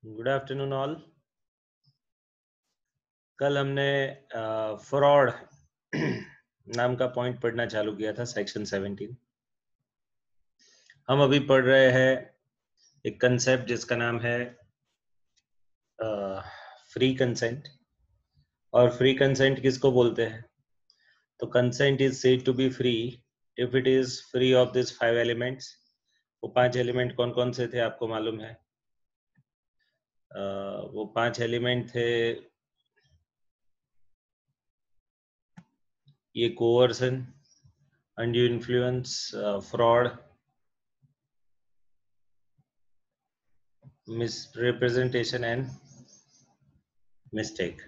Good afternoon all. कल हमने fraud नाम का पॉइंट पढ़ना चालू किया था, सेक्शन 17। हम अभी पढ़ रहे हैं एक कंसेप्ट जिसका नाम है फ्री कंसेंट। और फ्री कंसेंट किसको बोलते हैं? तो consent is said to be free if it is free of this 5 elements. वो 5 एलिमेंट कौन कौन से थे आपको मालूम है? वो 5 एलिमेंट थे, ये coercion, undue influence, fraud, misrepresentation and mistake.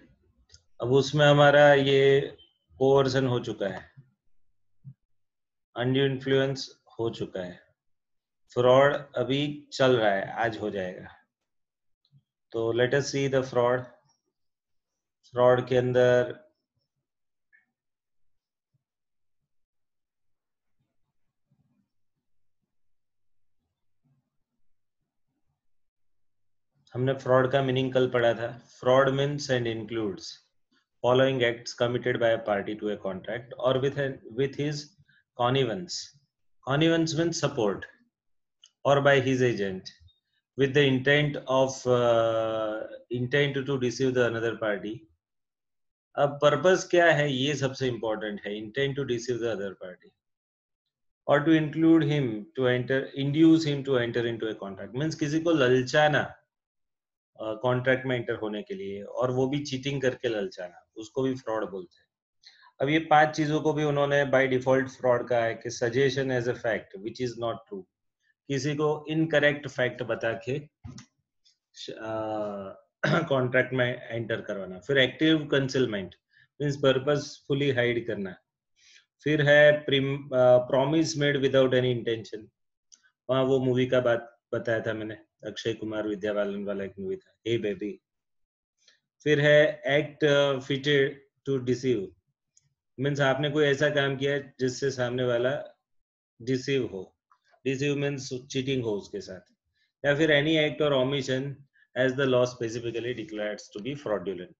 अब उसमें हमारा ये कोवर्सन हो चुका है, अनड्यू इन्फ्लुएंस हो चुका है, फ्रॉड अभी चल रहा है, आज हो जाएगा। तो let us see the fraud. Fraud के अंदर हमने फ्रॉड का मीनिंग कल पढ़ा था। Fraud means and includes following acts committed by a party to a contract or with his connivance. Connivance means support, or by his agent, with the intent to deceive the another party. अब purpose क्या है, ये सबसे important है। Intent to deceive the other party और to include him to enter, induce him to enter into a contract. Means किसी को ललचाना contract में एंटर होने के लिए, और वो भी चीटिंग करके ललचाना, उसको भी फ्रॉड बोलते हैं। अब ये 5 चीजों को भी उन्होंने बाय डिफॉल्ट फ्रॉड कहा है कि suggestion as a fact which is not true, किसी को इनकरेक्ट फैक्ट बता के कॉन्ट्रैक्ट में एंटर करवाना। फिर active concealment means purposefully hide करना। फिर है promise made without any intention. वहाँ वो मूवी का बात बताया था मैंने, अक्षय कुमार विद्या बालन वाला एक मूवी था, हे बेबी। फिर है act fitted to deceive, means आपने कोई ऐसा काम किया है जिससे सामने वाला डिसीव हो। डिसीव मीन्स चीटिंग हो उसके साथ। या फिर एनी एक्ट और omission as the law specifically declares to be fraudulent.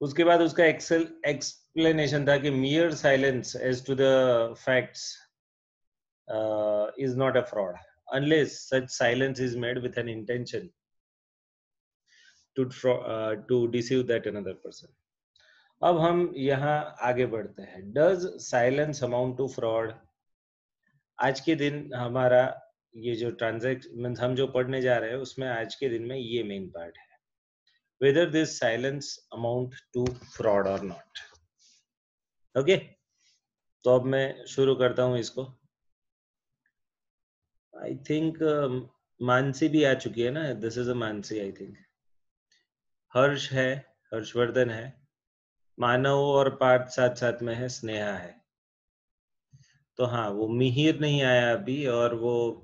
उसके बाद उसका एक्सप्लेनेशन था कि mere silence as to the facts is not a fraud unless such silence is made with an intention to deceive that another person. अब हम यहाँ आगे बढ़ते हैं। Does silence amount to fraud? आज के दिन हमारा ये जो ट्रांजैक्शन हम जो पढ़ने जा रहे हैं उसमें आज के दिन में ये मेन पार्ट है, whether this silence amount to fraud और नॉट। ओके, तो अब मैं शुरू करता हूँ इसको। आई थिंक मानसी भी आ चुकी है ना, this is a Mansi I think. Harsh है, हर्षवर्धन है, मानव और पार्थ साथ साथ में है, स्नेहा है। तो हाँ, वो मिहिर नहीं आया अभी, और वो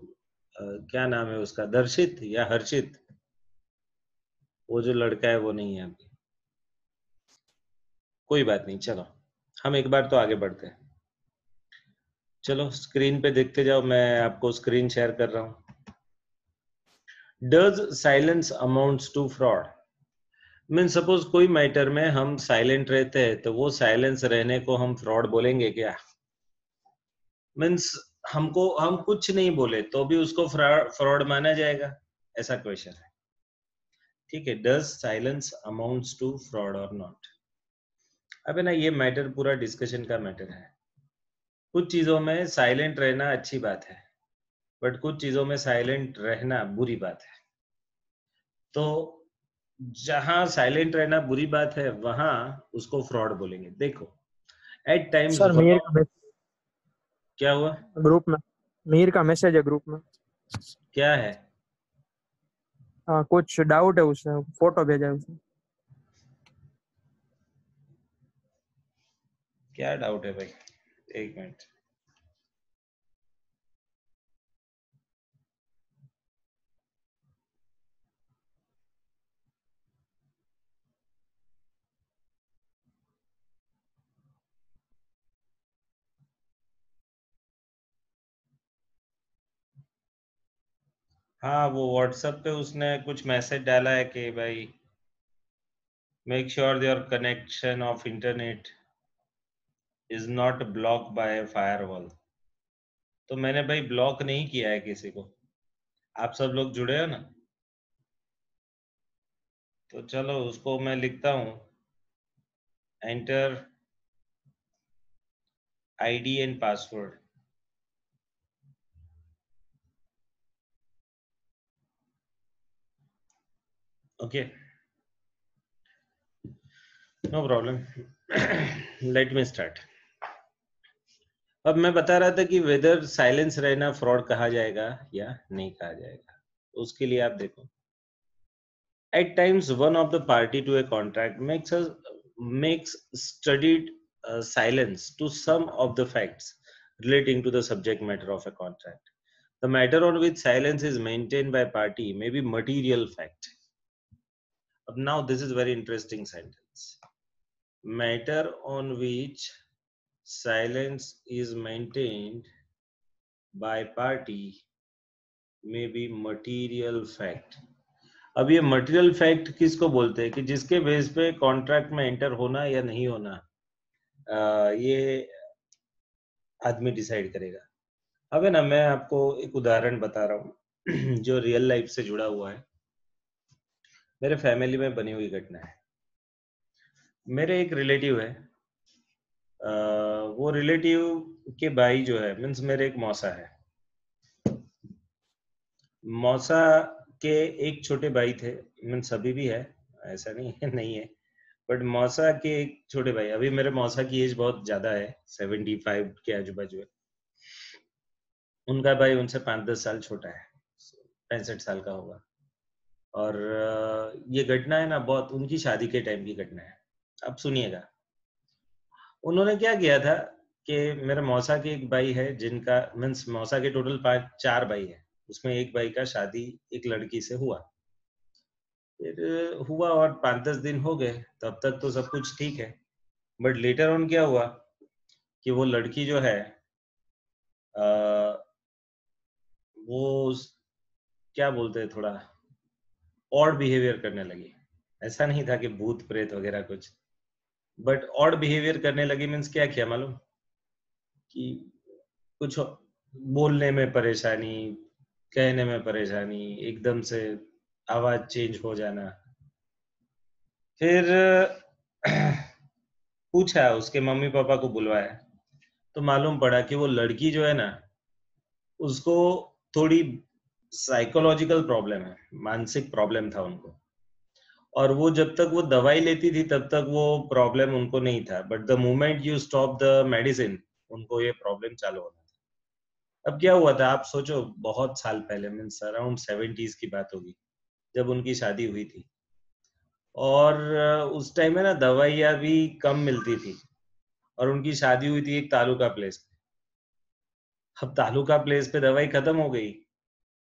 क्या नाम है उसका, दर्शित या हर्षित, वो जो लड़का है वो नहीं है अभी। कोई बात नहीं, चलो हम एक बार तो आगे बढ़ते हैं। चलो स्क्रीन पे देखते जाओ, मैं आपको स्क्रीन शेयर कर रहा हूँ। Does silence amounts to fraud? Mean suppose कोई मैटर में हम साइलेंट रहते हैं, तो वो साइलेंस रहने को हम फ्रॉड बोलेंगे क्या? मीन्स हम कुछ नहीं बोले तो भी उसको फ्रॉड माना जाएगा, ऐसा क्वेश्चन है। ठीक है, does silence amounts to fraud और नॉट? अबे ना, ये मैटर पूरा डिस्कशन का मैटर है। कुछ चीजों में साइलेंट रहना अच्छी बात है, बट कुछ चीजों में साइलेंट रहना बुरी बात है। तो जहां साइलेंट रहना बुरी बात है वहां उसको फ्रॉड बोलेंगे। देखो, एट टाइम्स सर मीर का क्या हुआ? ग्रुप में मीर का मैसेज है ग्रुप में। क्या है? हाँ, कुछ डाउट है, उसने फोटो भेजा है उसने। क्या डाउट है भाई? एक मिनट। हाँ, वो व्हाट्सएप पे उसने कुछ मैसेज डाला है कि भाई make sure your connection of internet is not block bye firewall. तो मैंने भाई ब्लॉक नहीं किया है किसी को, आप सब लोग जुड़े हो ना। तो चलो उसको मैं लिखता हूँ, enter ID and password. Okay, no problem. Let me start. अब मैं बता रहा था कि वेदर साइलेंस रहना फ्रॉड कहा जाएगा या नहीं कहा जाएगा। उसके लिए आप देखो, at times one of the party to a contract makes studied silence to some of the facts relating to the subject matter of a contract. The matter on which silence is maintained by party may be material fact. Now this is very interesting sentence. Matter on which silence is maintained by party may be material fact. अब ये material fact किसको बोलते हैं कि जिसके base पे contract में enter होना या नहीं होना, ये आदमी डिसाइड करेगा। अब है ना, मैं आपको एक उदाहरण बता रहा हूँ जो रियल लाइफ से जुड़ा हुआ है, मेरे फैमिली में बनी हुई घटना है। मेरे एक रिलेटिव है, वो रिलेटिव के भाई जो है, मीन्स मेरे एक मौसा है, मौसा के एक छोटे भाई थे, मीन्स अभी भी है, ऐसा नहीं है नहीं है, बट मौसा के एक छोटे भाई, अभी मेरे मौसा की एज बहुत ज्यादा है, 75 के आजू बाजू है। उनका भाई उनसे 5-10 साल छोटा है, 65 साल का होगा। और ये घटना है ना, बहुत उनकी शादी के टाइम की घटना है। अब सुनिएगा, उन्होंने क्या किया था कि मेरे मौसा के एक भाई है जिनका, मीन्स मौसा के टोटल 4 भाई है, उसमें एक भाई का शादी एक लड़की से हुआ। फिर हुआ और 5-10 दिन हो गए, तब तक तो सब कुछ ठीक है। बट लेटर ऑन क्या हुआ कि वो लड़की जो है, वो क्या बोलते हैं, थोड़ा ऑड बिहेवियर करने लगी। ऐसा नहीं था कि भूत प्रेत वगैरह कुछ, बट ऑड बिहेवियर करने लगी। मीन्स क्या किया मालूम, कि कुछ बोलने में परेशानी, कहने में परेशानी, एकदम से आवाज चेंज हो जाना। फिर पूछा, उसके मम्मी पापा को बुलवाया, तो मालूम पड़ा कि वो लड़की जो है ना, उसको थोड़ी साइकोलॉजिकल प्रॉब्लम है, मानसिक प्रॉब्लम था उनको। और वो जब तक वो दवाई लेती थी तब तक वो प्रॉब्लम उनको नहीं था, but the moment you stop the medicine उनको ये प्रॉब्लम चालू होना था। अब क्या हुआ था आप सोचो, बहुत साल पहले, मीन्स अराउंड 70s की बात होगी जब उनकी शादी हुई थी। और उस टाइम में ना दवाइयाँ भी कम मिलती थी, और उनकी शादी हुई थी एक तालुका प्लेस पे। अब तालुका प्लेस पे दवाई खत्म हो गई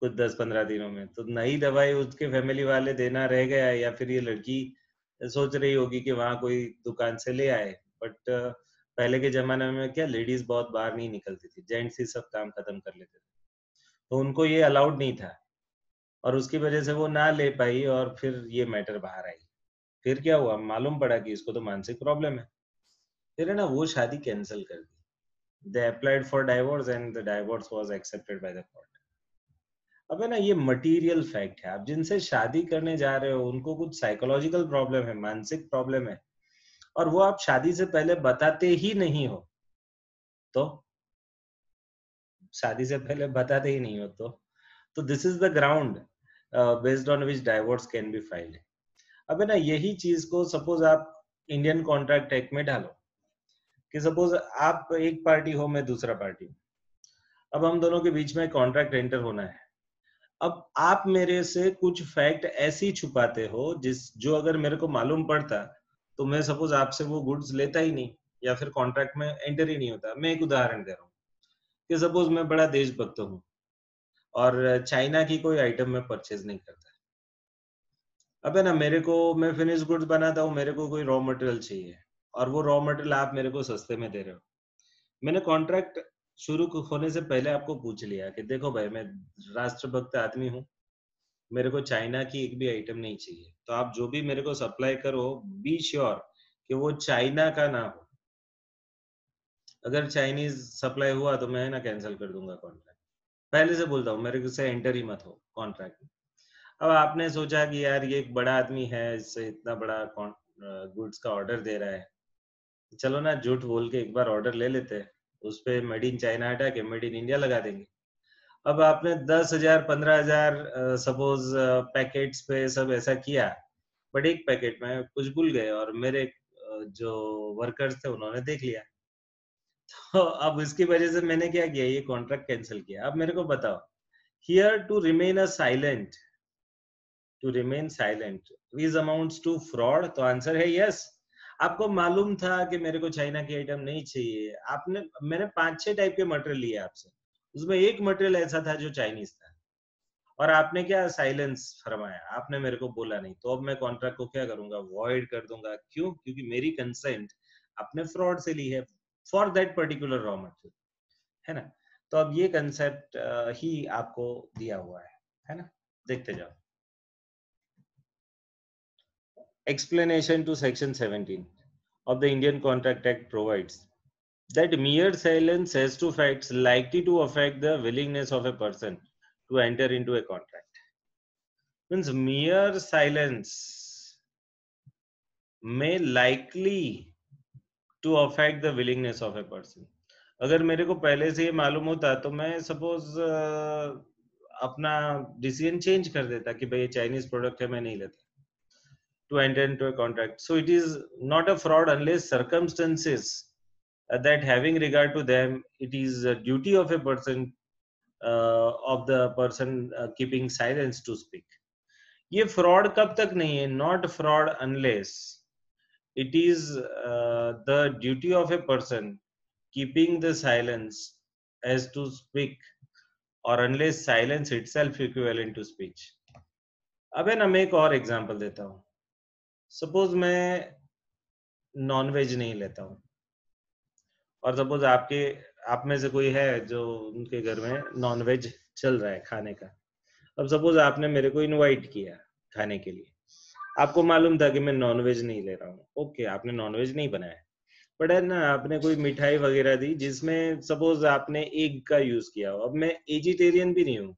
कुछ 10-15 दिनों में, तो नई दवाई उसके फैमिली वाले देना रह गया, या फिर ये लड़की सोच रही होगी कि वहां कोई दुकान से ले आए। बट पहले के जमाने में क्या, लेडीज बहुत बाहर नहीं निकलती थी, जेंट्स ही सब काम खत्म कर लेते थे, तो उनको ये अलाउड नहीं था, और उसकी वजह से वो ना ले पाई, और फिर ये मैटर बाहर आई। फिर क्या हुआ, मालूम पड़ा कि इसको तो मानसिक प्रॉब्लम है। फिर है ना, वो शादी कैंसिल कर दी। They applied for divorce and the divorce was accepted by the court. अब है ना, ये मटेरियल फैक्ट है। आप जिनसे शादी करने जा रहे हो उनको कुछ साइकोलॉजिकल प्रॉब्लम है, मानसिक प्रॉब्लम है, और वो आप शादी से पहले बताते ही नहीं हो, तो शादी से पहले बताते ही नहीं हो, तो this is the ground based on which divorce can be filed. अब है ना, यही चीज को सपोज आप इंडियन कॉन्ट्रैक्ट एक्ट में डालो, कि सपोज आप एक पार्टी हो, मैं दूसरा पार्टी हूँ, अब हम दोनों के बीच में कॉन्ट्रैक्ट एंटर होना है। अब आप मेरे से कुछ फैक्ट ऐसे ही छुपाते हो जो अगर मेरे को मालूम पड़ता, तो मैं सपोज आपसे वो गुड्स लेता ही नहीं, या फिर कॉन्ट्रैक्ट में एंटर ही नहीं होता। मैं एक उदाहरण दे रहा हूँ कि सपोज मैं बड़ा देशभक्त हूँ और चाइना की कोई आइटम मैं परचेज नहीं करता। अब है ना, मेरे को, मैं फिनिश गुड्स बनाता हूँ, मेरे को कोई रॉ मटेरियल चाहिए, और वो रॉ मटेरियल आप मेरे को सस्ते में दे रहे हो। मैंने कॉन्ट्रैक्ट शुरू होने से पहले आपको पूछ लिया कि देखो भाई, मैं राष्ट्रभक्त आदमी हूँ, मेरे को चाइना की एक भी आइटम नहीं चाहिए, तो आप जो भी मेरे को सप्लाई करो बी श्योर कि वो चाइना का ना हो। अगर चाइनीज सप्लाई हुआ तो मैं ना कैंसिल कर दूंगा कॉन्ट्रैक्ट, पहले से बोलता हूँ, मेरे से एंटर ही मत हो कॉन्ट्रैक्ट में। अब आपने सोचा कि यार ये एक बड़ा आदमी है, इससे इतना बड़ा गुड्स का ऑर्डर दे रहा है, चलो ना झूठ बोल के एक बार ऑर्डर ले लेते हैं, उस पे मेड इन चाइना हटा के मेड इन इंडिया लगा देंगे। अब आपने 10,000 15,000 सपोज पैकेट्स पे सब ऐसा किया, बट एक पैकेट में कुछ भूल गए और मेरे जो वर्कर्स थे उन्होंने देख लिया, तो अब इसकी वजह से मैंने क्या किया, ये कॉन्ट्रैक्ट कैंसिल किया। अब मेरे को बताओ, here to remain a silent, to remain silent is amounts to fraud, तो आंसर है यस। आपको मालूम था कि मेरे को चाइना की आइटम नहीं चाहिए, आपने मैंने 5-6 टाइप के मटेरियल लिए आपसे, उसमें एक मटेरियल ऐसा था जो चाइनीज था, और आपने क्या साइलेंस फरमाया, आपने मेरे को बोला नहीं, तो अब मैं कॉन्ट्रैक्ट को क्या करूंगा, वॉइड कर दूंगा। क्यों? क्योंकि मेरी कंसेंट आपने फ्रॉड से ली है for that particular raw material, है ना। तो अब ये कंसेप्ट ही आपको दिया हुआ है ना। देखते जाओ। Explanation to Section 17 of the Indian Contract Act provides that mere silence as to facts likely to affect the willingness of a person to enter into a contract. Means mere silence may likely to affect the willingness of a person. अगर मेरे को पहले से ये मालूम होता तो मैं सपोज अपना डिसीजन चेंज कर देता कि भाई ये चाइनीज प्रोडक्ट है, मैं नहीं लेता, to enter into a contract. So it is not a fraud unless circumstances that having regard to them, it is a duty of a person, of the person keeping silence to speak. ये fraud कब तक नहीं है? Not fraud unless it is the duty of a person keeping the silence as to speak, or unless silence itself equivalent to speech. अब है ना, मैं एक और एग्जांपल देता हूँ। सपोज मैं नॉनवेज नहीं लेता हूँ, और सपोज आप में से कोई है जो उनके घर में नॉनवेज चल रहा है खाने का। अब सपोज आपने मेरे को इनवाइट किया खाने के लिए, आपको मालूम था कि मैं नॉनवेज नहीं ले रहा हूँ, ओके, आपने नॉनवेज नहीं बनाया, बट है ना आपने कोई मिठाई वगैरह दी जिसमें सपोज आपने एग का यूज किया हो। अब मैं एजिटेरियन भी नहीं हूँ,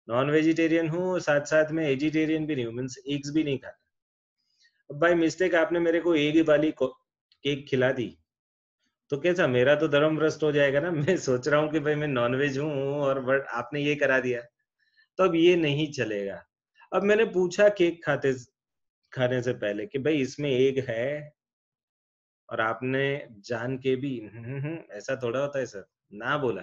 नॉन वेजिटेरियन हूँ, साथ साथ में एजिटेरियन भी नहीं हूँ, मीन्स एग्स भी नहीं खाता। अब बाय मिस्टेक आपने मेरे को एग वाली केक खिला दी, तो कैसा, मेरा तो धर्म भ्रष्ट हो जाएगा ना। मैं सोच रहा हूँ कि भाई मैं नॉनवेज हूँ, और बट आपने ये करा दिया, तो अब ये नहीं चलेगा। अब मैंने पूछा केक खाने से पहले कि भाई इसमें एग है, और आपने जान के भी ऐसा थोड़ा होता है सर ना बोला,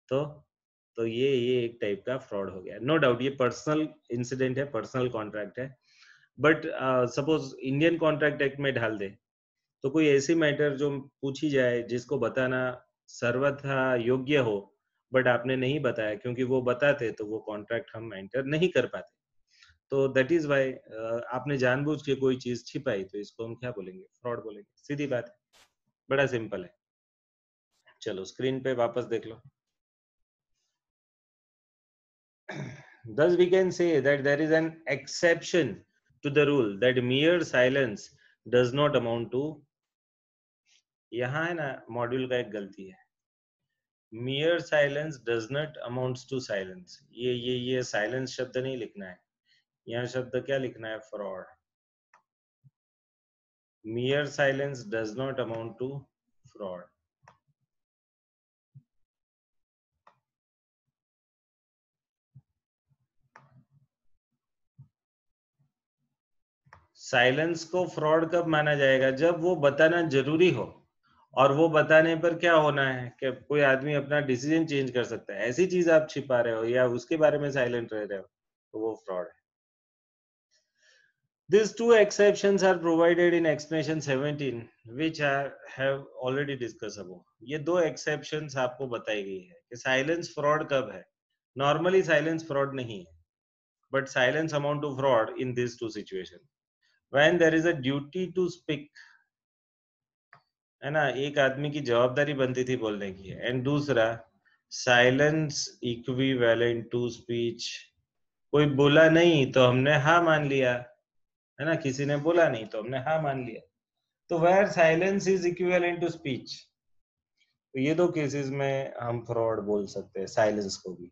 तो ये एक टाइप का फ्रॉड हो गया। नो डाउट ये पर्सनल इंसिडेंट है, पर्सनल कॉन्ट्रैक्ट है, but suppose Indian contract act में ढाल दे, तो कोई ऐसी मैटर जो पूछी जाए जिसको बताना सर्वथा योग्य हो, बट आपने नहीं बताया, क्योंकि वो बताते तो वो कॉन्ट्रैक्ट हम एंटर नहीं कर पाते। तो दैट इज वाई आपने जानबूझ के कोई चीज छिपाई, तो इसको हम क्या बोलेंगे, फ्रॉड बोलेंगे, सीधी बात है, बड़ा सिंपल है। चलो स्क्रीन पे वापस देख लो। Thus we can say that there is an exception to the rule that mere silence does not amount to, यहाँ है ना मॉड्यूल का एक गलती है, mere silence does not amounts to silence, ये silence शब्द नहीं लिखना है, यहाँ शब्द क्या लिखना है, fraud. Mere silence does not amount to fraud. Silence को फ्रॉड कब माना जाएगा, जब वो बताना जरूरी हो, और वो बताने पर क्या होना है कि कोई आदमी अपना डिसीजन चेंज कर सकता है, ऐसी चीज आप छिपा रहे हो या उसके बारे में साइलेंट रह रहे हो, तो वो फ्रॉड है। These two exceptions are provided in explanation 17, which I have already discussed above. ये दो exceptions आपको बताई गई है कि साइलेंस फ्रॉड कब है। नॉर्मली साइलेंस फ्रॉड नहीं है, but silence amount to fraud in these two situations. When there is a duty to speak, है ना, एक आदमी की जवाबदारी बनती थी बोलने की, एंड दूसरा साइलेंस इक्विवेलेंट टू स्पीच कोई बोला नहीं तो हमने हाँ मान लिया, है ना, किसी ने बोला नहीं तो हमने हाँ मान लिया। तो where silence is equivalent to speech, तो ये दो केसेस में हम फ्रॉड बोल सकते हैं साइलेंस को भी।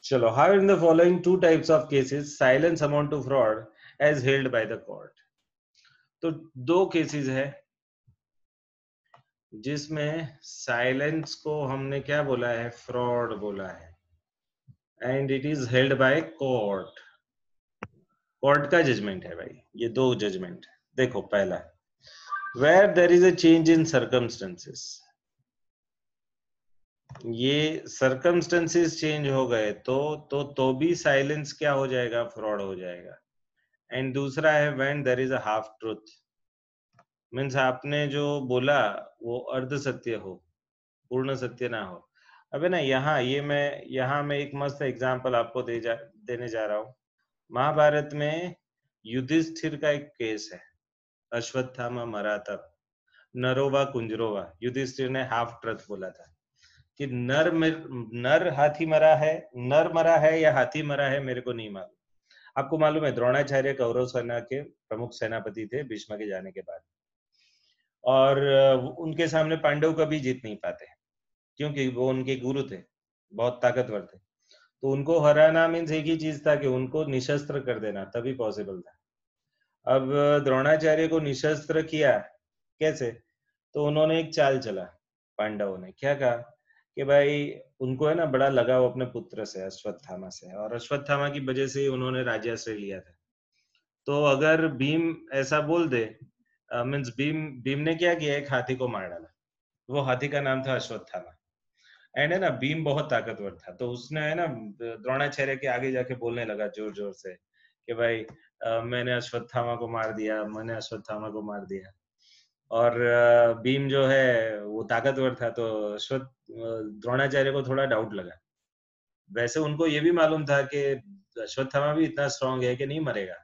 चलो, how in the following two types of cases silence amount to fraud as held by the court। तो दो केसेस है जिसमें साइलेंस को हमने क्या बोला है, फ्रॉड बोला है, and it is held by court. Court का जजमेंट है भाई, ये दो जजमेंट। देखो, पहला, where there is a change in circumstances, ये सर्कमस्टेंसेस चेंज हो गए तो भी साइलेंस क्या हो जाएगा, फ्रॉड हो जाएगा। एंड दूसरा है when there is a half truth, means आपने जो बोला वो अर्ध सत्य हो, पूर्ण सत्य ना हो। अबे ना, यहाँ मैं एक मस्त एग्जांपल आपको देने जा रहा हूँ। महाभारत में युधिष्ठिर का एक केस है, अश्वत्थामा मरा तब, नरोवा कुंजरोवा, युधिष्ठिर ने हाफ ट्रुथ बोला था कि नर हाथी मरा है, नर मरा है या हाथी मरा है मेरे को नहीं मालूम। आपको मालूम है द्रोणाचार्य कौरव सेना के प्रमुख सेनापति थे भीष्म के जाने के बाद, और उनके सामने पांडव कभी जीत नहीं पाते क्योंकि वो उनके गुरु थे, बहुत ताकतवर थे। तो उनको हराना मीन्स एक ही चीज था कि उनको निशस्त्र कर देना, तभी पॉसिबल था। अब द्रोणाचार्य को निशस्त्र किया कैसे, तो उन्होंने एक चाल चला, पांडवों ने क्या कहा कि भाई उनको है ना बड़ा लगाव अपने पुत्र से अश्वत्थामा से, और अश्वत्थामा की वजह से उन्होंने राज्याश्रय लिया था। तो अगर भीम ऐसा बोल दे, मीन्स भीम ने क्या किया, एक हाथी को मार डाला, वो हाथी का नाम था अश्वत्थामा। एंड है ना, भीम बहुत ताकतवर था, तो उसने है ना द्रोणाचार्य के आगे जाके बोलने लगा जोर जोर से कि भाई मैंने अश्वत्थामा को मार दिया, मैंने अश्वत्थामा को मार दिया। और भीम जो है वो ताकतवर था, तो द्रोणाचार्य को थोड़ा डाउट लगा। वैसे उनको ये भी मालूम था कि अश्वत्थामा भी इतना स्ट्रांग है कि नहीं मरेगा,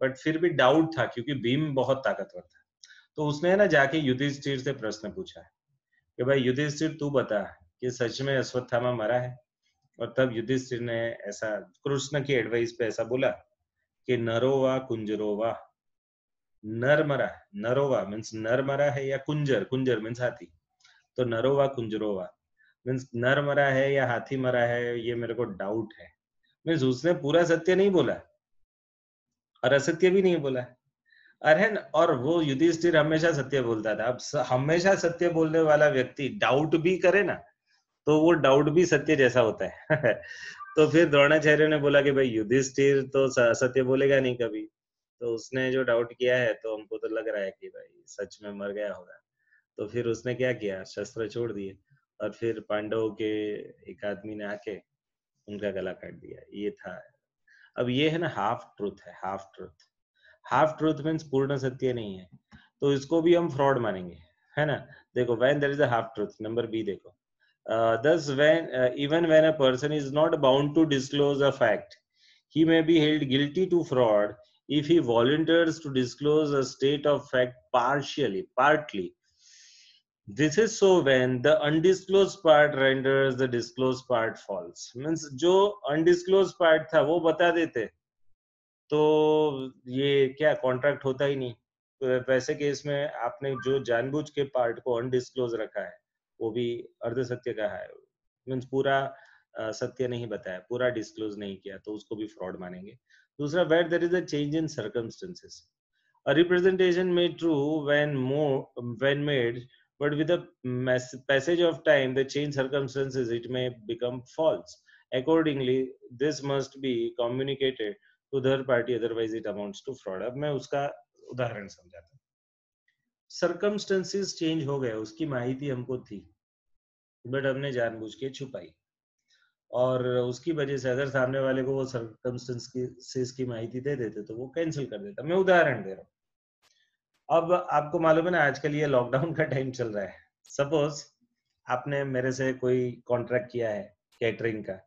बट फिर भी डाउट था क्योंकि भीम बहुत ताकतवर था। तो उसने है ना जाके युधिष्ठिर से प्रश्न पूछा कि भाई युधिष्ठिर तू बता कि सच में अश्वत्थामा मरा है। और तब युधिष्ठिर ने ऐसा कृष्ण की एडवाइस पे ऐसा बोला कि नरोवा कुंजरोवा, नर मरा, नरोवा मीन्स नर मरा है या कुंजर, कुंजर मीन्स हाथी, तो नरोवा कुंजरोवा मीन्स नर मरा है या हाथी मरा है, ये मेरे को डाउट है। मीन्स उसने पूरा सत्य नहीं बोला और असत्य भी नहीं बोला। अरे और वो युधिष्ठिर हमेशा सत्य बोलता था। अब हमेशा सत्य बोलने वाला व्यक्ति डाउट भी करे ना, तो वो डाउट भी सत्य जैसा होता है। तो फिर द्रोणाचार्य ने बोला कि भाई युधिष्ठिर तो सत्य बोलेगा नहीं कभी, तो उसने जो डाउट किया है तो हमको तो लग रहा है कि भाई सच में मर गया होगा। तो फिर उसने क्या किया, शस्त्र छोड़ दिए और फिर पांडवों के एक आदमी ने आके उनका गला काट दिया, ये था। अब ये है ना हाफ ट्रूथ है, half truth. Half truth means पूर्ण सत्य नहीं है, तो इसको भी हम फ्रॉड मानेंगे, है ना। देखो, when there is a half truth, number B देखो, thus even when a person is not bound to disclose a fact, he may be held guilty to fraud if he volunteers to disclose a state of fact partly. This is so when the undisclosed part renders the disclosed part false. Means जो undisclosed part था वो बता देते तो ये क्या contract होता ही नहीं। तो वैसे केस में आपने जो जानबूझ के पार्ट को अनडिस्क्लोज रखा है, वो भी अर्ध सत्य कहा है, मीन्स पूरा सत्य नहीं बताया, पूरा डिस्क्लोज नहीं किया, तो उसको भी फ्रॉड मानेंगे। दूसरा, where there is a change in circumstances, a representation made true when made, but with the passage of time, the changed circumstances, it may become false. Accordingly, this must be communicated to third party, otherwise it amounts to fraud. अब मैं उसका उदाहरण समझाता हूँ। Circumstances change हो गए, उसकी माहिती हमको थी, बट हमने जानबूझ के छुपाई, और उसकी वजह से अगर सामने वाले को वो सर्कमस्टेंसेस की माहिती दे देते तो वो कैंसिल कर देता। मैं उदाहरण दे रहा हूँ। अब आपको मालूम है ना आजकल ये लॉकडाउन का टाइम चल रहा है। सपोज आपने मेरे से कोई कॉन्ट्रैक्ट किया है कैटरिंग का,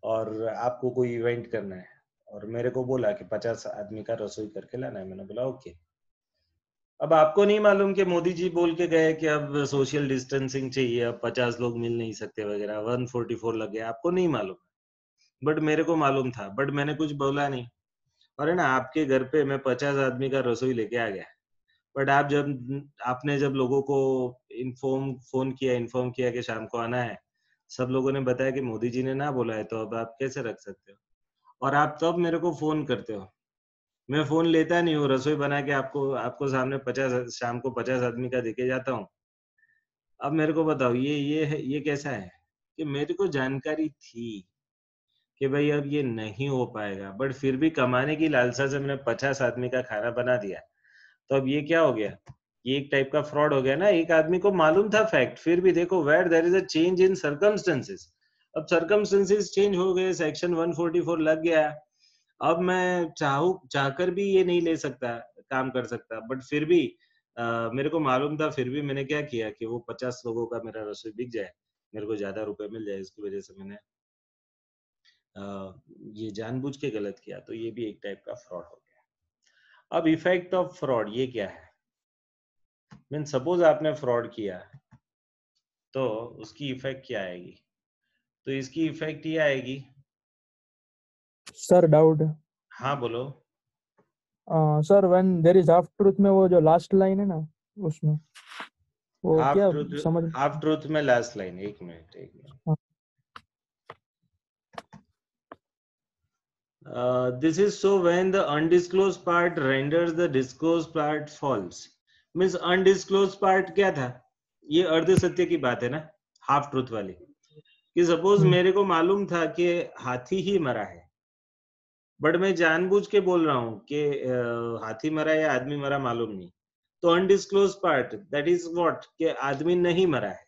और आपको कोई इवेंट करना है, और मेरे को बोला कि 50 आदमी का रसोई करके लाना है। मैंने बोला ओके। अब आपको नहीं मालूम कि मोदी जी बोल के गए कि अब सोशल डिस्टेंसिंग चाहिए, अब 50 लोग मिल नहीं सकते वगैरह, 144 लग गया, आपको नहीं मालूम। बट मेरे को मालूम था, बट मैंने कुछ बोला नहीं। और है ना, आपके घर पे मैं 50 आदमी का रसोई लेके आ गया, बट आप जब आपने जब लोगों को इन्फॉर्म किया कि शाम को आना है, सब लोगों ने बताया कि मोदी जी ने ना बोला है, तो अब आप कैसे रख सकते हो? और आप तब मेरे को फोन करते हो, मैं फोन लेता नहीं हूँ, रसोई बना के आपको आपको सामने 50 शाम को 50 आदमी का देके जाता हूँ। अब मेरे को बताओ, ये कैसा है कि मेरे को जानकारी थी कि भाई अब ये नहीं हो पाएगा, बट फिर भी कमाने की लालसा से मैंने 50 आदमी का खाना बना दिया। तो अब ये क्या हो गया? ये एक टाइप का फ्रॉड हो गया ना। एक आदमी को मालूम था फैक्ट, फिर भी देखो, where there is a change in circumstances. अब सर्कमस्टेंसेस चेंज हो गए, सेक्शन 144 लग गया। अब मैं चाहकर भी ये नहीं ले सकता, काम कर सकता, बट फिर भी मेरे को मालूम था, फिर भी मैंने क्या किया कि वो 50 लोगों का मेरा रसोई बिक जाए, मेरे को ज्यादा रुपए मिल जाए, इसकी वजह से मैंने ये जानबूझ के गलत किया। तो ये भी एक टाइप का फ्रॉड हो गया। अब इफेक्ट ऑफ फ्रॉड ये क्या है? मीन सपोज आपने फ्रॉड किया, तो उसकी इफेक्ट क्या आएगी? तो इसकी इफेक्ट ये आएगी। सर डाउट है। हाँ बोलो। Sir when there is half truth में वो जो लास्ट लाइन है ना, उसमें वो हाफ क्या ट्रूथ, समझ। हाफ ट्रूथ में लास्ट लाइन, एक मिनट। हाँ, This is so when the undisclosed part renders the disclosed part false. Means undisclosed part क्या था? ये अर्ध सत्य की बात है ना, हाफ ट्रूथ वाली। कि सपोज मेरे को मालूम था कि हाथी ही मरा है, बट मैं जानबूझ के बोल रहा हूँ कि हाथी मरा या आदमी मरा मालूम नहीं। तो undisclosed part, that is what, कि आदमी नहीं मरा है।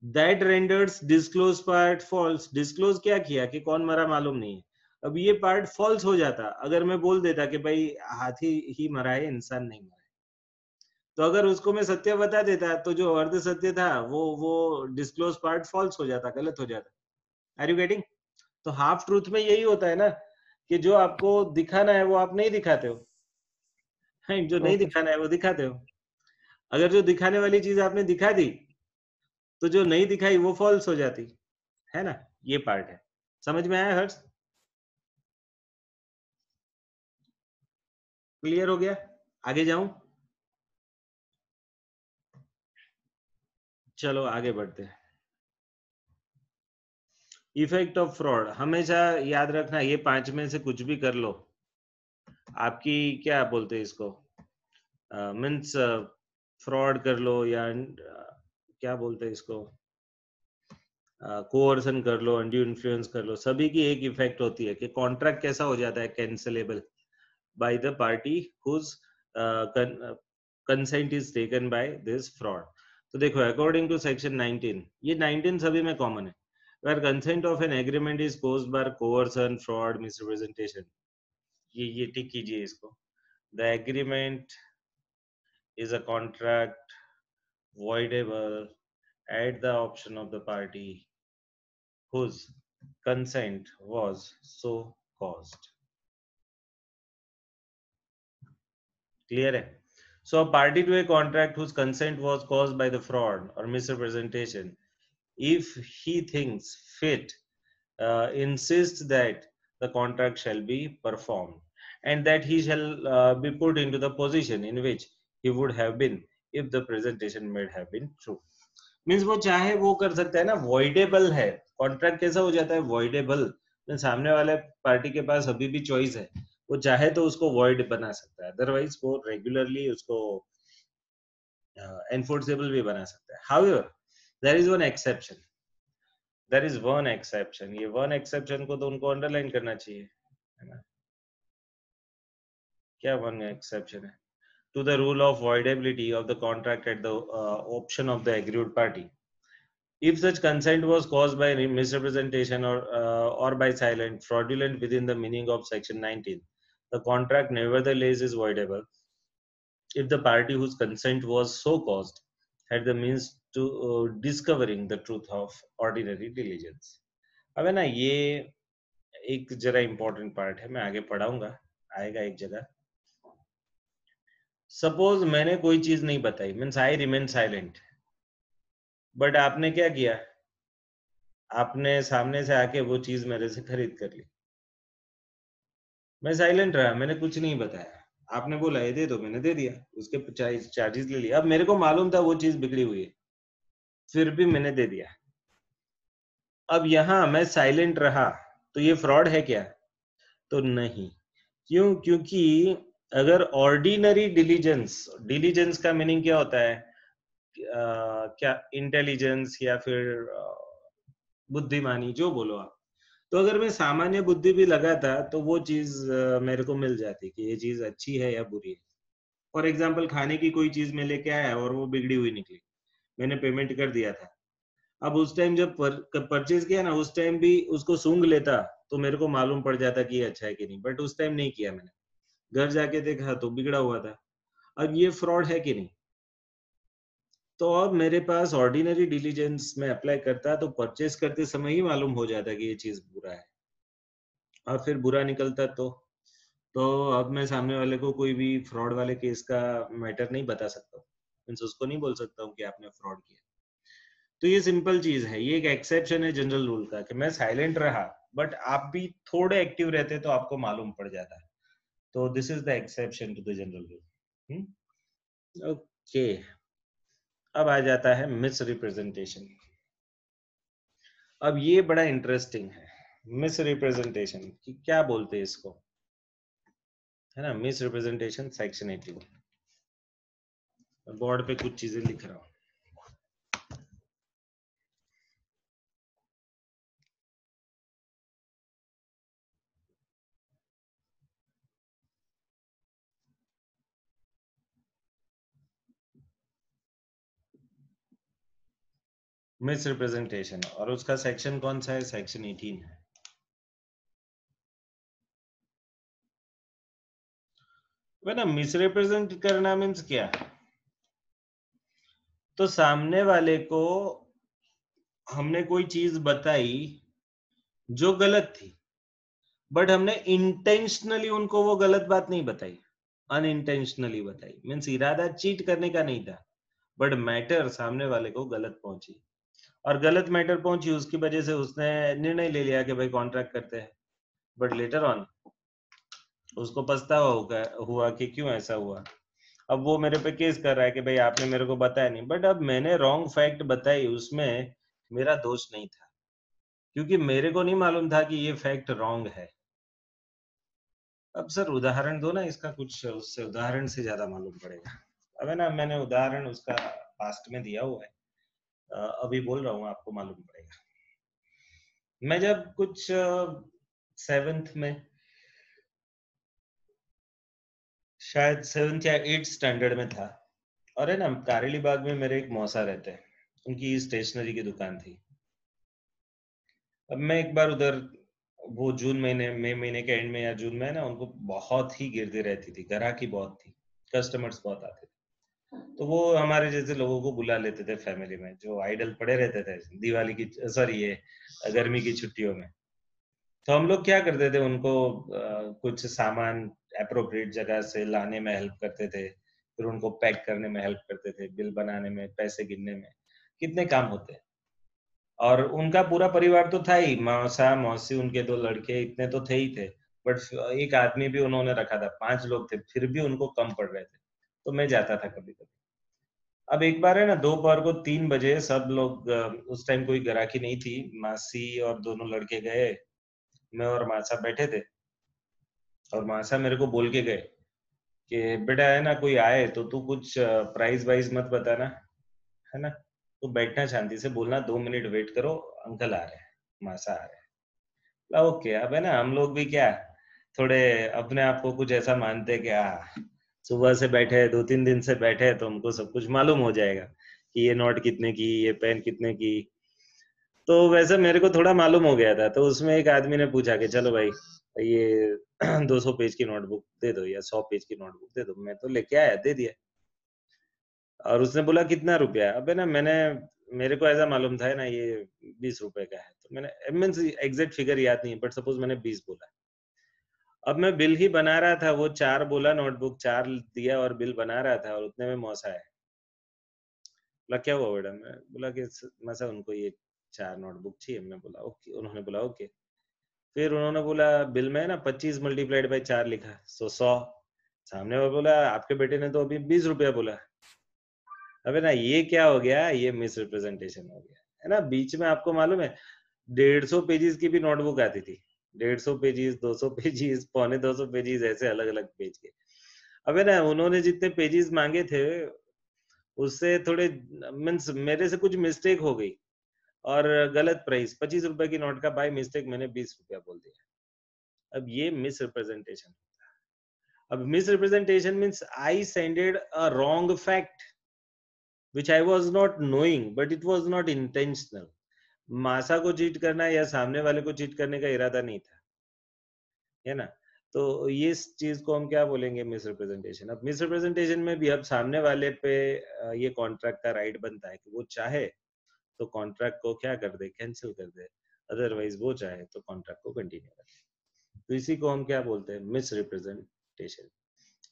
That renders disclosed part false. Disclosed क्या किया कि कौन मरा मालूम नहीं है। अब ये पार्ट फॉल्स हो जाता अगर मैं बोल देता कि भाई हाथी ही मरा है, इंसान नहीं मरा है। तो अगर उसको मैं सत्य बता देता, तो जो अर्ध सत्य था वो डिस्क्लोज पार्ट फॉल्स हो जाता, गलत हो जाता। Are you getting? तो हाफ ट्रूथ में यही होता है ना, कि जो आपको दिखाना है वो आप नहीं दिखाते हो, है, जो नहीं ओके सर। दिखाना है वो दिखाते हो। अगर जो दिखाने वाली चीज आपने दिखा दी, तो जो नहीं दिखाई वो फॉल्स हो जाती है ना। ये पार्ट है। समझ में आया हर्ष? क्लियर हो गया? आगे जाऊं? चलो आगे बढ़ते हैं। इफेक्ट ऑफ फ्रॉड हमेशा याद रखना, ये 5 में से कुछ भी कर लो, आपकी क्या बोलते हैं इसको, मीन्स फ्रॉड कर लो या क्या बोलते हैं इसको, कोअर्सन कर लो, अनड्यू इन्फ्लुएंस कर लो, सभी की एक इफेक्ट होती है कि कॉन्ट्रैक्ट कैसा हो जाता है, cancellable by the party whose consent is taken by this fraud. तो देखो, अकॉर्डिंग टू सेक्शन 19, ये 19 सभी में कॉमन है, where consent of an agreement is caused by coercion, fraud, misrepresentation। ये टिक कीजिए इसको। The agreement is a contract voidable at the option of the party whose consent was so caused। Clear है? So a party to a contract whose consent was caused by the fraud or misrepresentation, if he thinks fit, insists that the contract shall be performed and that he shall be put into the position in which he would have been if the presentation may have been true। Means वो चाहे वो कर सकता है ना, voidable है। Contract कैसा हो जाता है? वॉइडेबल। सामने वाले पार्टी के पास अभी भी चॉइस है, वो चाहे तो उसको वॉइड बना सकता है, अदरवाइज वो रेगुलरली उसको एनफोर्सेबल भी बना सकता है। However there is one exception, there is one exception. ये वन एक्सेप्शन को तो उनको अंडरलाइन करना चाहिए, है ना। क्या वन एक्सेप्शन है? To the rule of voidability of the contract at the option of the aggrieved party, if such consent was caused by misrepresentation or by silent fraudulent within the meaning of section 19, the contract nevertheless is voidable if the party whose consent was so caused had the means to discovering the truth of ordinary diligence। अब है ना, ये एक जरा important part है, मैं आगे पढ़ाऊंगा, आएगा एक जगह। सपोज मैंने कोई चीज नहीं बताई, means I remain silent, but आपने क्या किया, आपने सामने से आके वो चीज मेरे से खरीद कर ली, मैं साइलेंट रहा, मैंने कुछ नहीं बताया, आपने बोला ये दे दो, मैंने दे दिया, उसके चार्जेस ले लिया। अब मेरे को मालूम था वो चीज बिगड़ी हुई है, फिर भी मैंने दे दिया। अब यहाँ मैं साइलेंट रहा तो ये फ्रॉड है क्या? तो नहीं। क्यों? क्योंकि अगर ऑर्डिनरी डिलीजेंस, डिलीजेंस का मीनिंग क्या होता है? क्या इंटेलिजेंस या फिर बुद्धिमानी, जो बोलो आप। तो अगर मैं सामान्य बुद्धि भी लगाता तो वो चीज मेरे को मिल जाती कि ये चीज अच्छी है या बुरी है। फॉर एग्जाम्पल, खाने की कोई चीज मैं लेके आया और वो बिगड़ी हुई निकली, मैंने पेमेंट कर दिया था। अब उस टाइम जब परचेज किया ना, उस टाइम भी उसको सूंघ लेता तो मेरे को मालूम पड़ जाता कि ये अच्छा है कि नहीं, बट उस टाइम नहीं किया मैंने, घर जाके देखा तो बिगड़ा हुआ था। अब ये फ्रॉड है कि नहीं? तो अब मेरे पास ऑर्डिनरी डिलीजेंस में अप्लाई करता तो परचेज करते समय ही मालूम हो जाता कि ये चीज बुरा है, और फिर बुरा निकलता तो अब मैं सामने वाले को कोई भी फ्रॉड वाले केस का मैटर नहीं बता सकता, मीन्स उसको नहीं बोल सकता हूँ कि आपने फ्रॉड किया। तो ये सिंपल चीज है, ये एक एक्सेप्शन है जनरल रूल का कि मैं साइलेंट रहा, बट आप भी थोड़े एक्टिव रहते तो आपको मालूम पड़ जाता। तो this is the exception to the general rule. Okay, अब आ जाता है मिस रिप्रेजेंटेशन। अब ये बड़ा इंटरेस्टिंग है, मिस रिप्रेजेंटेशन कि क्या बोलते हैं इसको, है ना? मिस रिप्रेजेंटेशन सेक्शन 18, बोर्ड पे कुछ चीजें लिख रहा हूँ। मिस रिप्रेजेंटेशन, और उसका सेक्शन कौन सा है? सेक्शन 18 है। वह ना मिस रिप्रेजेंट करना मीन्स क्या? तो सामने वाले को हमने कोई चीज बताई जो गलत थी, बट हमने इंटेंशनली उनको वो गलत बात नहीं बताई, अनइंटेंशनली बताई, मीन्स इरादा चीट करने का नहीं था, बट मैटर सामने वाले को गलत पहुंची, और गलत मैटर पहुंची उसकी वजह से उसने निर्णय ले लिया कि भाई कॉन्ट्रैक्ट करते हैं, बट लेटर ऑन उसको पछतावा हुआ कि क्यों ऐसा हुआ। अब वो मेरे पे केस कर रहा है कि भाई आपने मेरे को बताया नहीं, बट अब मैंने रॉन्ग फैक्ट बताई, उसमें मेरा दोष नहीं था, क्योंकि मेरे को नहीं मालूम था कि ये फैक्ट रॉन्ग है। अब सर उदाहरण दो ना इसका, कुछ उससे उदाहरण से ज्यादा मालूम पड़ेगा। अब है ना, मैंने उदाहरण उसका पास्ट में दिया हुआ है, अभी बोल रहा हूँ आपको मालूम पड़ेगा। मैं जब कुछ 7th में, शायद 7th या 8th स्टैंडर्ड में था, और है ना कारेली बाग में मेरे एक मौसा रहते हैं, उनकी स्टेशनरी की दुकान थी। अब मैं एक बार उधर, वो जून महीने, मई महीने के एंड में या जून में, है ना, उनको बहुत ही गिरती रहती थी, ग्राहकी बहुत थी, कस्टमर्स बहुत आते थे। तो वो हमारे जैसे लोगों को बुला लेते थे फैमिली में, जो आइडल पड़े रहते थे दिवाली की, सॉरी ये गर्मी की छुट्टियों में। तो हम लोग क्या करते थे, उनको कुछ सामान अप्रोप्रिएट जगह से लाने में हेल्प करते थे, फिर उनको पैक करने में हेल्प करते थे, बिल बनाने में, पैसे गिनने में, कितने काम होते हैं। और उनका पूरा परिवार तो था ही, मौसा मौसी, उनके 2 लड़के, इतने तो थे ही थे, बट एक आदमी भी उन्होंने रखा था, 5 लोग थे, फिर भी उनको कम पड़ रहे थे। तो मैं जाता था कभी कभी। अब एक बार है ना, दोपहर को 3 बजे सब लोग, उस टाइम कोई ग्राहकी नहीं थी, मासी और दोनों लड़के गए, मैं और मासा बैठे थे, और मासा मेरे को बोल के गए कि बेटा है ना, कोई आए तो तू कुछ प्राइस वाइज मत बताना, है ना, तो बैठना, शांति से बोलना, 2 मिनट वेट करो, अंकल आ रहे हैं, मासा आ रहे हैं। ओके। अब है ना, हम लोग भी क्या, थोड़े अपने आप को कुछ ऐसा मानते हैं कि सुबह से बैठे हैं, 2-3 दिन से बैठे हैं, तो हमको सब कुछ मालूम हो जाएगा कि ये नोट कितने की, ये पेन कितने की। तो वैसे मेरे को थोड़ा मालूम हो गया था, तो उसमें एक आदमी ने पूछा कि चलो भाई ये 200 पेज की नोटबुक दे दो या 100 पेज की नोटबुक दे दो। मैं तो लेके आया, दे दिया, और उसने बोला कितना रुपया? अब है ना, मेरे को ऐसा मालूम था ना ये 20 रुपए का है, तो मैंने, मीन्स एग्जैक्ट फिगर याद नहीं है, बट सपोज मैंने 20 बोला। अब मैं बिल ही बना रहा था, वो 4 बोला, नोटबुक 4 दिया और बिल बना रहा था, और उतने में मौसा है। बोला क्या हुआ मैडम? मैं बोला कि मसा उनको ये 4 नोटबुक चाहिए। मैं बोला ओके, उन्होंने बोला ओके। फिर उन्होंने बोला बिल में ना 25 मल्टीप्लाइड बाई 4 लिखा, सो 100। सामने वाला बोला आपके बेटे ने तो अभी 20 रुपया बोला। अबे ना ये क्या हो गया, ये मिस रिप्रेजेंटेशन हो गया है ना। बीच में आपको मालूम है 150 पेजेस की भी नोटबुक आती थी, 150 पेजेस, 200 पेजेस, पौने 200 पेजेस, ऐसे अलग अलग पेज के। अबे ना उन्होंने जितने पेजेस मांगे थे उससे थोड़े मीन्स मेरे से कुछ मिस्टेक हो गई और गलत प्राइस, 25 रुपए की नोट का बाय मिस्टेक मैंने 20 रुपया बोल दिया। अब ये मिस रिप्रेजेंटेशन। अब miss representation means I सेंडेड a wrong fact which I was not knowing, but it was not intentional. मासा को चीट करना या सामने वाले को चीट करने का इरादा नहीं था, है ना। तो ये चीज को हम क्या बोलेंगे, मिस रिप्रेजेंटेशन। अब मिस रिप्रेजेंटेशन में भी अब सामने वाले पे ये कॉन्ट्रैक्ट का राइट बनता है कि वो चाहे तो कॉन्ट्रैक्ट को क्या कर दे, कैंसिल कर दे, अदरवाइज वो चाहे तो कॉन्ट्रैक्ट को कंटिन्यू करे। तो इसी को हम क्या बोलते हैं, मिस रिप्रेजेंटेशन।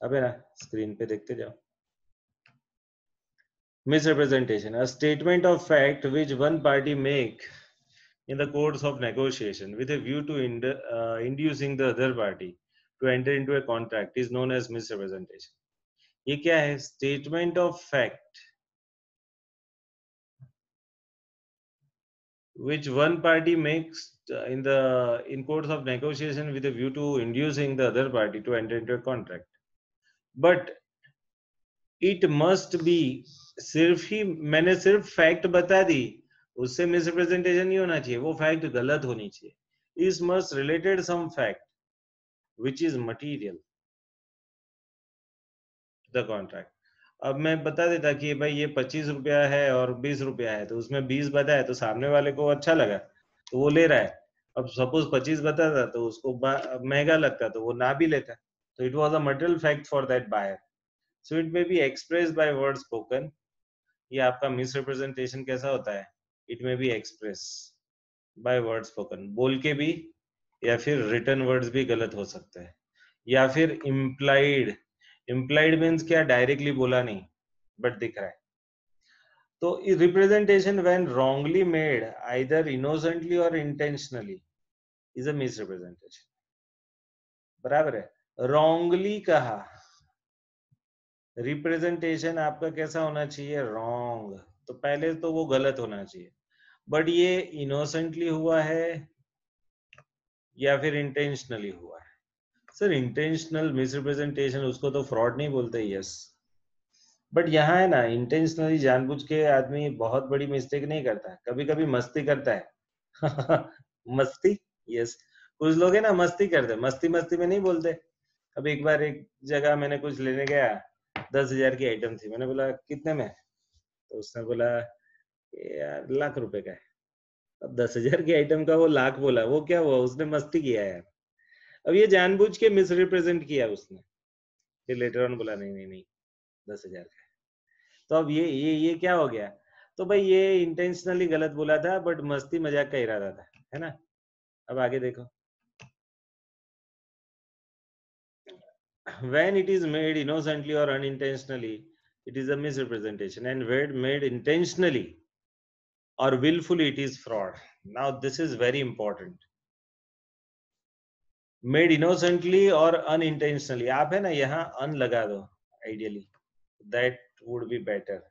अब है ना स्क्रीन पे देखते जाओ। Misrepresentation, a statement of fact which one party make in the course of negotiation with a view to inducing the other party to enter into a contract is known as misrepresentation. ये क्या है, statement of fact which one party makes in course of negotiation with a view to inducing the other party to enter into a contract, but it must be, सिर्फ ही मैंने सिर्फ fact बता दी, उससे misrepresentation नहीं होना चाहिए, वो फैक्ट गलत होनी चाहिए। Is must related some fact which is material the contract. अब मैं बता देता कि भाई ये 25 रुपया है और 20 रुपया है, तो उसमें 20 बताया तो सामने वाले को अच्छा लगा तो वो ले रहा है। अब सपोज 25 बताता तो उसको महंगा लगता तो वो ना भी लेता। तो it was a material fact for that buyer, so it may be express by word spoken. ये आपका मिस रिप्रेजेंटेशन कैसा होता है, it may be express by word spoken, बोल के भी, या फिर रिटन वर्ड्स भी गलत हो सकते हैं, या फिर इम्प्लाइड। इम्प्लाइड मीन्स क्या, डायरेक्टली बोला नहीं बट दिख रहा है। तो representation when wrongly made either innocently और intentionally is a misrepresentation. बराबर है, रॉन्गली कहा, रिप्रेजेंटेशन आपका कैसा होना चाहिए, रॉन्ग, तो पहले तो वो गलत होना चाहिए। बट ये इनोसेंटली हुआ है या फिर इंटेंशनली हुआ है। सर इंटेंशनल मिसरिप्रेजेंटेशन उसको तो फ्रॉड नहीं बोलते, यस। बट यहाँ है ना, इंटेंशनली जानबूझ के आदमी बहुत बड़ी मिस्टेक नहीं करता, कभी कभी मस्ती करता है। मस्ती, यस। कुछ लोग है ना मस्ती करते, मस्ती मस्ती में नहीं बोलते। अब एक बार एक जगह मैंने कुछ लेने गया, 10,000 की आइटम थी, मैंने बोला कितने में, तो उसने बोला यार लाख रुपए का है। अब 10,000 की आइटम का वो लाख बोला, वो क्या हुआ, उसने मस्ती किया यार। अब ये जानबूझ के मिसरिप्रेजेंट किया उसने, फिर लेटर ऑन बोला नहीं नहीं नहीं 10,000 का है। तो अब ये क्या हो गया, तो भाई ये इंटेंशनली गलत बोला था बट मस्ती मजाक का इरादा था, है ना। अब आगे देखो, when it is made innocently or unintentionally it is a misrepresentation, and when made intentionally or willfully it is fraud. Now this is very important, made innocently or unintentionally, आप है ना यहाँ अन लगा दो, ideally that would be better,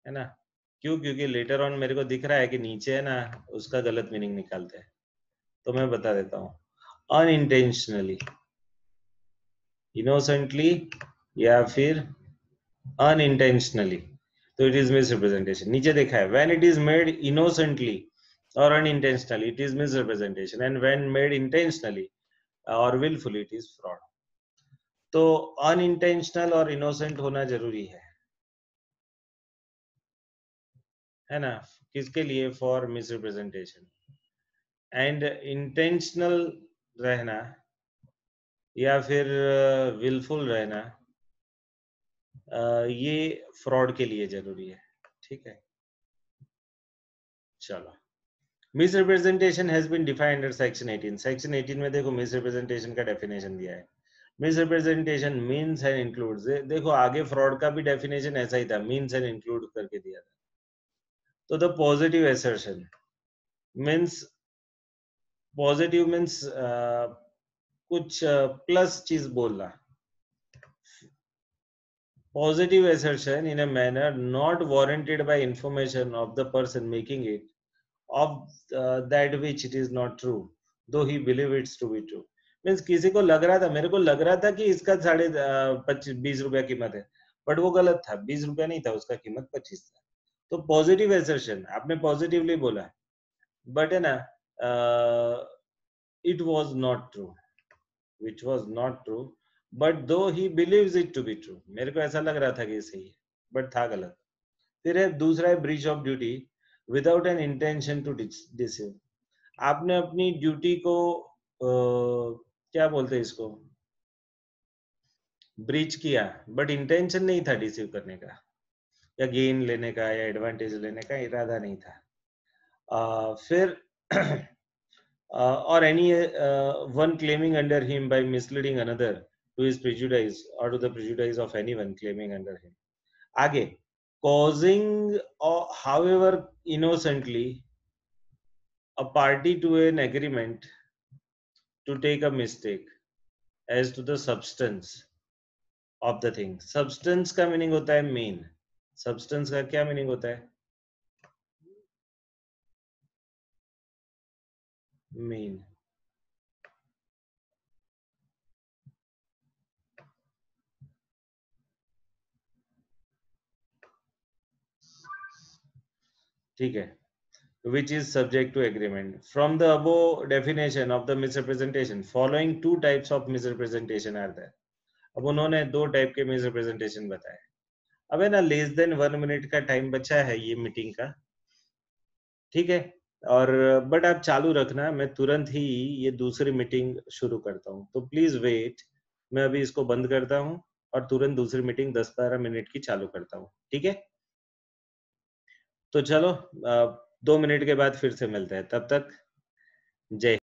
है ना। क्यों, क्योंकि लेटर ऑन मेरे को दिख रहा है कि नीचे है ना उसका गलत मीनिंग निकालते हैं। तो मैं बता देता हूँ, अनइंटेंशनली, इनोसेंटली या फिर अनइंटेंशनली, तो इट इज मिसरिप्रेजेंटेशन। नीचे देखा है, when it is made innocently और unintentionally it is misrepresentation, and when made intentionally or willfully it is fraud. तो अनइंटेंशनल और इनोसेंट होना जरूरी है ना, किसके लिए, फॉर मिसरिप्रेजेंटेशन। एंड इंटेंशनल रहना या फिर विलफुल रहना, ये फ्रॉड के लिए जरूरी है, ठीक है। चलो, misrepresentation has been defined under section 18। Section 18 में देखो मिसरिप्रेजेंटेशन का डेफिनेशन दिया है। मिसरिप्रेजेंटेशन मीन्स एंड इंक्लूड्स, देखो आगे फ्रॉड का भी डेफिनेशन ऐसा ही था, मीन्स एंड इंक्लूड करके दिया था। तो द पॉजिटिव एसर्शन मीन्स कुछ प्लस चीज बोलना. Positive assertion in a manner not warranted by information of the person making it of that which it is not true, though he believe it's to be true. Means किसी को लग रहा था, मेरे को लग रहा था कि इसका 20 रुपया कीमत है, बट वो गलत था. 20 रुपया नहीं था, उसका कीमत 25 था. तो पॉजिटिव एसर्शन, आपने पॉजिटिवली बोला, बट है ना, it was not true, which was not true, but though he believes it to be true. मेरे को ऐसा लग रहा था कि सही है, बट था गलत. फिर है दूसरा है breach of duty without an intention to deceive. आपने अपनी ड्यूटी को क्या बोलते हैं इसको, ब्रीच किया, बट इंटेंशन नहीं था डिसीव करने का, या गेन लेने का, या एडवांटेज लेने का इरादा नहीं था. फिर or any one claiming under him by misleading another to his prejudice or to the prejudice of anyone claiming under him. आगे, causing however innocently a party to an agreement to take a mistake as to the substance of the thing. Substance का meaning होता है mean. Substance का क्या meaning होता है? Mean. ठीक है, which is subject to agreement. From the above definition of the misrepresentation, following two types of misrepresentation are there. अब उन्होंने दो टाइप के misrepresentation बताए. अब है ना, लेस देन 1 मिनट का टाइम बचा है ये मीटिंग का, ठीक है, और बट आप चालू रखना, मैं तुरंत ही ये दूसरी मीटिंग शुरू करता हूँ, तो प्लीज वेट. मैं अभी इसको बंद करता हूँ और तुरंत दूसरी मीटिंग 10-12 मिनट की चालू करता हूँ, ठीक है. तो चलो 2 मिनट के बाद फिर से मिलते हैं, तब तक जय